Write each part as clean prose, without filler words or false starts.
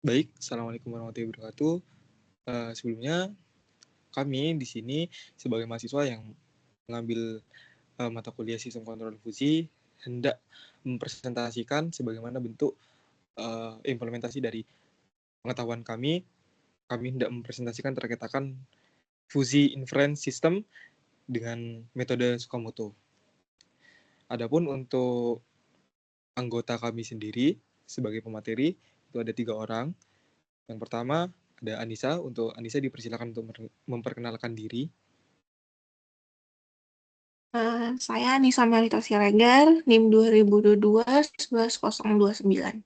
Baik, Assalamualaikum warahmatullahi wabarakatuh. Sebelumnya kami di sini sebagai mahasiswa yang mengambil mata kuliah sistem kontrol fusi hendak mempresentasikan sebagaimana bentuk implementasi dari pengetahuan kami. Kami hendak mempresentasikan terkait akan fusi inference system dengan metode Tsukamoto. Adapun untuk anggota kami sendiri sebagai pemateri itu ada 3 orang. Yang pertama ada Anissa. Untuk Anissa dipersilakan untuk memperkenalkan diri. Saya Nisa Melita Siregar, NIM 2022-11029.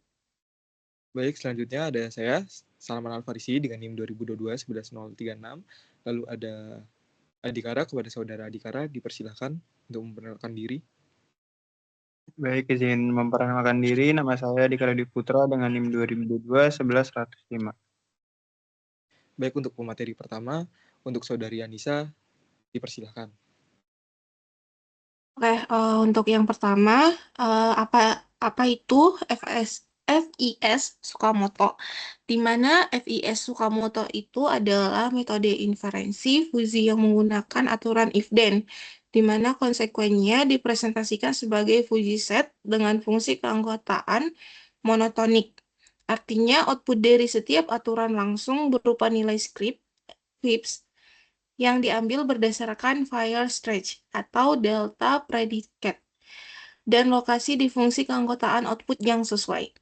Baik, selanjutnya ada saya, Salman Al-Farisi dengan NIM 2022-11036. Lalu ada Adikara. Kepada saudara Adikara dipersilakan untuk memperkenalkan diri. Baik, izin memperkenalkan diri. Nama saya Dikara Putra dengan NIM 2022-11105. Baik, untuk pemateri pertama, untuk saudari Anissa dipersilakan. Oke, untuk yang pertama, apa itu FIS Tsukamoto? Di mana FIS Tsukamoto itu adalah metode inferensi fusi yang menggunakan aturan if-then, di mana konsekuensinya dipresentasikan sebagai fusi set dengan fungsi keanggotaan monotonik. Artinya, output dari setiap aturan langsung berupa nilai scripts yang diambil berdasarkan fire stretch atau delta predikat dan lokasi di fungsi keanggotaan output yang sesuai.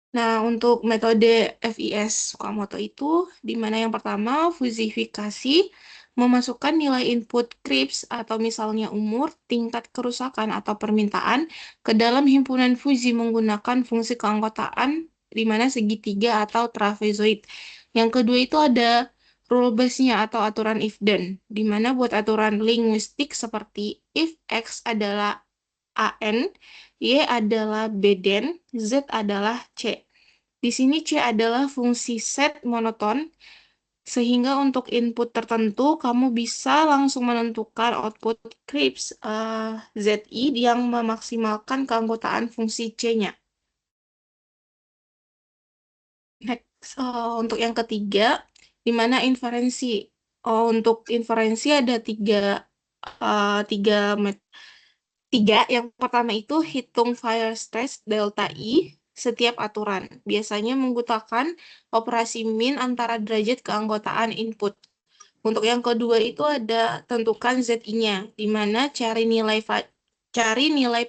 Nah, untuk metode FIS Tsukamoto itu, di mana yang pertama, fusifikasi memasukkan nilai input CRISP atau misalnya umur, tingkat kerusakan atau permintaan ke dalam himpunan fusi menggunakan fungsi keanggotaan di mana segitiga atau trapezoid. Yang kedua itu ada rule base-nya atau aturan if-then, di mana buat aturan linguistik seperti if X adalah AN, Y adalah BDEN, Z adalah C. Di sini C adalah fungsi set monoton, sehingga untuk input tertentu kamu bisa langsung menentukan output CRISP ZI yang memaksimalkan keanggotaan fungsi C-nya. Next, untuk yang ketiga, di mana inferensi. Untuk inferensi ada uh, tiga, tiga. Yang pertama itu hitung fire stress delta I setiap aturan. Biasanya menggunakan operasi min antara derajat keanggotaan input. Untuk yang kedua itu ada tentukan ZI-nya, di mana cari nilai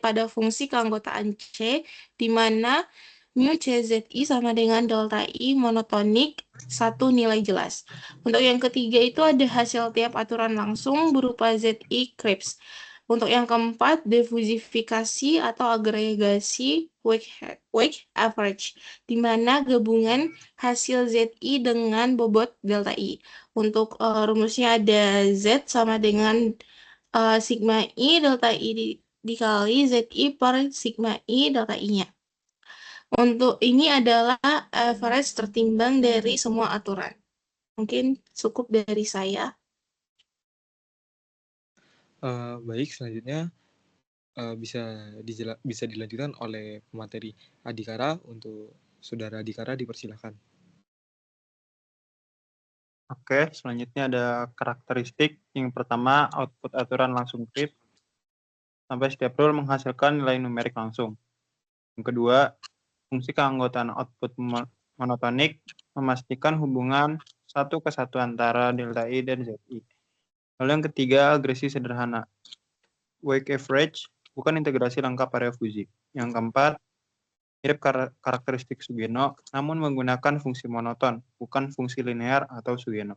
pada fungsi keanggotaan C, di mana mu CZI sama dengan delta I monotonik satu nilai jelas. Untuk yang ketiga itu ada hasil tiap aturan langsung berupa ZI CRISP. Untuk yang keempat, difusifikasi atau agregasi weight average, di mana gabungan hasil ZI dengan bobot delta I. Untuk rumusnya ada Z sama dengan sigma I delta I dikali ZI per sigma I delta I-nya. Untuk ini adalah average tertimbang dari semua aturan. Mungkin cukup dari saya. Baik, selanjutnya bisa dilanjutkan oleh pemateri Adikara. Untuk saudara Adikara dipersilakan. Oke, selanjutnya ada karakteristik. Yang pertama, output aturan langsung CRISP. Sampai setiap rule menghasilkan nilai numerik langsung. Yang kedua, fungsi keanggotaan output monotonik memastikan hubungan satu ke satu antara delta I dan ZI. Lalu yang ketiga, agresi sederhana. Weight average bukan integrasi lengkap area fusi. Yang keempat, mirip karakteristik Sugeno, namun menggunakan fungsi monoton, bukan fungsi linear atau Sugeno.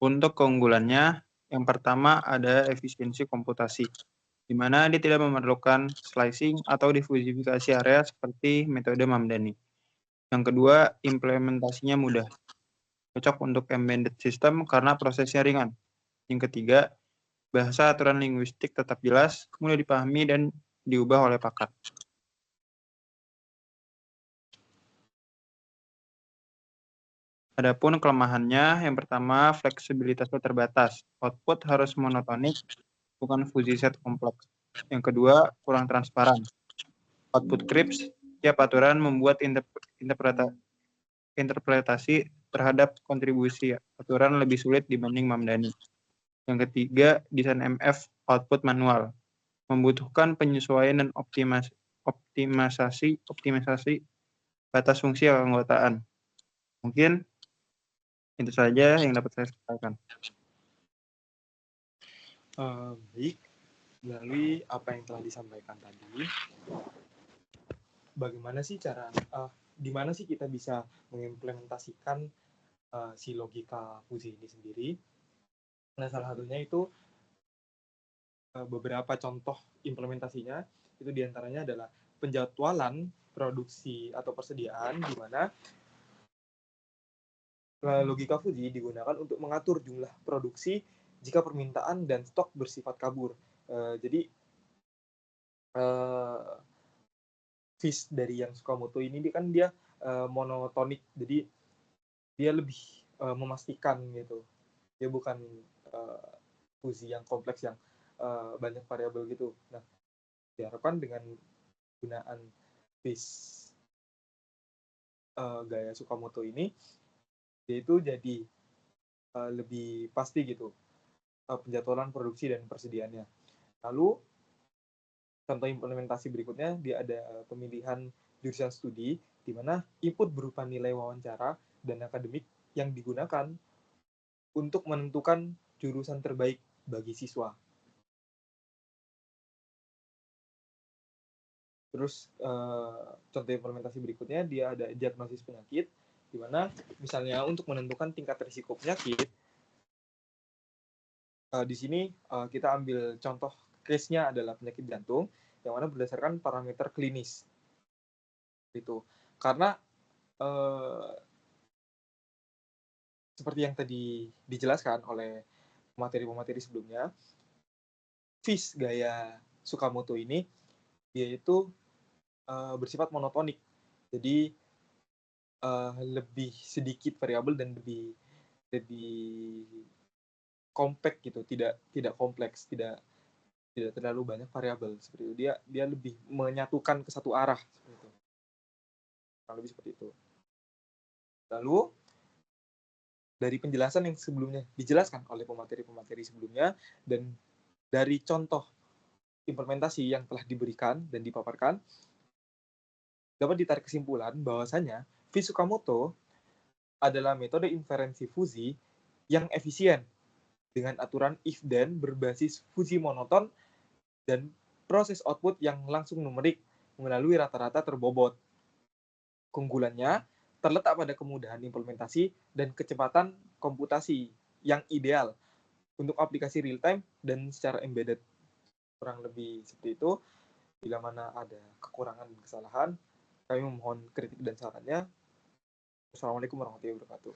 Untuk keunggulannya, yang pertama ada efisiensi komputasi, di mana dia tidak memerlukan slicing atau difusifikasi area seperti metode Mamdani. Yang kedua, implementasinya mudah, cocok untuk embedded system karena prosesnya ringan. Yang ketiga, bahasa aturan linguistik tetap jelas, mudah dipahami, dan diubah oleh pakar. Adapun kelemahannya, yang pertama, fleksibilitasnya terbatas. Output harus monotonik, bukan fusi set kompleks. Yang kedua, kurang transparan. Output CRIPS, tiap aturan membuat interpretasi terhadap kontribusi aturan lebih sulit dibanding Mamdani. Yang ketiga, desain MF output manual, membutuhkan penyesuaian dan optimisasi batas fungsi keanggotaan. Mungkin itu saja yang dapat saya sampaikan. Baik, melalui apa yang telah disampaikan tadi, bagaimana sih di mana sih kita bisa mengimplementasikan si logika fuzzy ini sendiri? Nah, salah satunya itu beberapa contoh implementasinya itu diantaranya adalah penjadwalan produksi atau persediaan, di mana logika fuzzy digunakan untuk mengatur jumlah produksi jika permintaan dan stok bersifat kabur. Jadi fish dari yang Tsukamoto ini kan dia monotonik, jadi dia lebih memastikan gitu. Dia bukan fuzzy yang kompleks yang banyak variabel gitu. Nah, diharapkan dengan penggunaan fish gaya Tsukamoto ini, dia itu jadi lebih pasti gitu penjadwalan produksi dan persediaannya. Lalu contoh implementasi berikutnya, dia ada pemilihan jurusan studi, di mana input berupa nilai wawancara dan akademik yang digunakan untuk menentukan jurusan terbaik bagi siswa. Terus contoh implementasi berikutnya, dia ada diagnosis penyakit, di mana misalnya untuk menentukan tingkat risiko penyakit, di sini kita ambil contoh case-nya adalah penyakit jantung, yang mana berdasarkan parameter klinis. Gitu. Karena seperti yang tadi dijelaskan oleh pemateri-pemateri sebelumnya, fish gaya Tsukamoto ini dia itu bersifat monotonik, jadi lebih sedikit variabel dan lebih compact gitu, tidak kompleks, tidak terlalu banyak variabel seperti itu. Dia lebih menyatukan ke satu arah seperti itu. Kurang lebih seperti itu. Lalu dari penjelasan yang sebelumnya dijelaskan oleh pemateri-pemateri sebelumnya dan dari contoh implementasi yang telah diberikan dan dipaparkan, dapat ditarik kesimpulan bahwasanya fish Tsukamoto adalah metode inferensi fuzzy yang efisien dengan aturan if-then berbasis fuzzy monoton dan proses output yang langsung numerik melalui rata-rata terbobot. Keunggulannya terletak pada kemudahan implementasi dan kecepatan komputasi yang ideal untuk aplikasi real-time dan secara embedded. Kurang lebih seperti itu. Bila mana ada kekurangan dan kesalahan, kami memohon kritik dan sarannya. Wassalamualaikum warahmatullahi wabarakatuh.